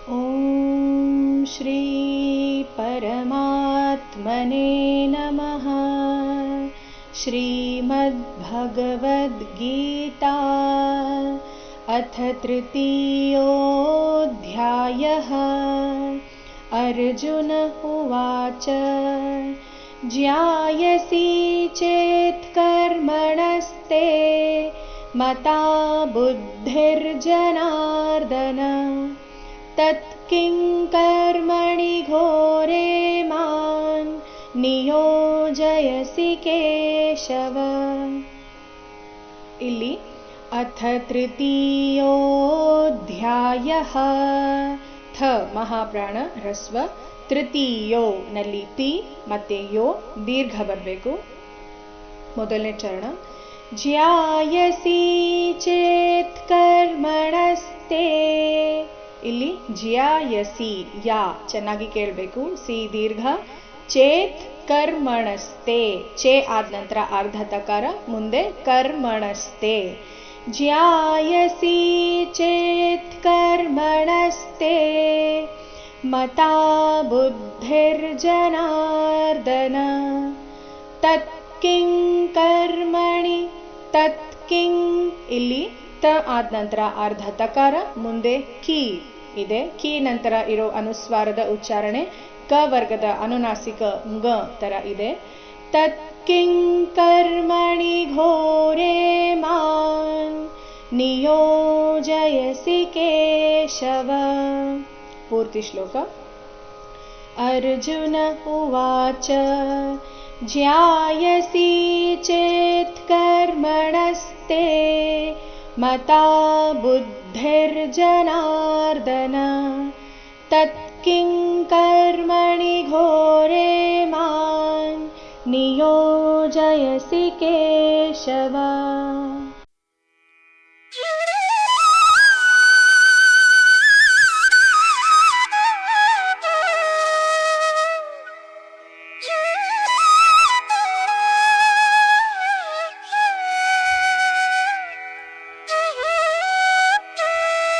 ॐ श्री परमात्मने नमः। श्रीमद्भगवद्गीता अथ तृतीयोऽध्यायः। अर्जुन उवाच ज्ञायसि चेत् कर्मणस्ते मता बुद्धिर्जनार्दन तत् किं कर्मणि घोरे मां नियोजयसि केशव। ಇಲ್ಲಿ ಅಥ ತೃತೀಯೋಧ್ಯಾಯಃ. ಥ ಮಹಾಪ್ರಾಣ ಹ್ರಸ್ವ, ತೃತೀಯೋ ನಲ್ಲಿ ತಿ ಮತ್ತೆ ಯೋ ದೀರ್ಘ ಬರಬೇಕು. ಮೊದಲನೇ ಚರಣ. ಜ್ಯಾಯಸಿ ಚೇತ್ ಕರ್ಮಣಸ್ತೆ. ಇಲ್ಲಿ ಜ್ಯಾಯಸಿ ಯಾ ಚೆನ್ನಾಗಿ ಕೇಳಬೇಕು, ಸಿ ದೀರ್ಘ. ಚೇತ್ ಕರ್ಮಣಸ್ತೆ, ಚೇ ಆದ ನಂತರ ಅರ್ಧ ತಕಾರ, ಮುಂದೆ ಕರ್ಮಣಸ್ತೆ. ಜ್ಯಾಯಸಿ ಚೇತ್ ಕರ್ಮಣಸ್ತೆ ಮತಾ ಬುದ್ಧಿರ್ಜನಾರ್ದನ ತತ್ ಕಿಂ ಕರ್ಮಣಿ ತತ್ ಕಿಂ. ಇಲ್ಲಿ ತ ಆದ ನಂತರ ಅರ್ಧ ತಕಾರ, ಮುಂದೆ ಕಿ ಇದೆ. ಕಿ ನಂತರ ಇರೋ ಅನುಸ್ವಾರದ ಉಚ್ಚಾರಣೆ ಕ ವರ್ಗದ ಅನುನಾಸಿಕ ಂಗ ತರ ಇದೆ. ತತ್ ಕಿಂ ಕರ್ಮಣಿ ಘೋರೆ ಮಾಂ ನಿಯೋಜಯಸಿ ಕೇಶವ. ಪೂರ್ತಿ ಶ್ಲೋಕ. ಅರ್ಜುನ ಉವಾಚ ಜ್ಯಾಯಸಿ ಚೇತ್ ಕರ್ಮಣಸ್ತೆ ಮತಾ ಬುದ್ಧಿರ್ಜನಾರ್ದನ ತತ್ ಕಿಂ ಕರ್ಮಣಿ ಘೋರೆ ಮಾಂ ನಿಯೋಜಯಸಿ ಕೇಶವ.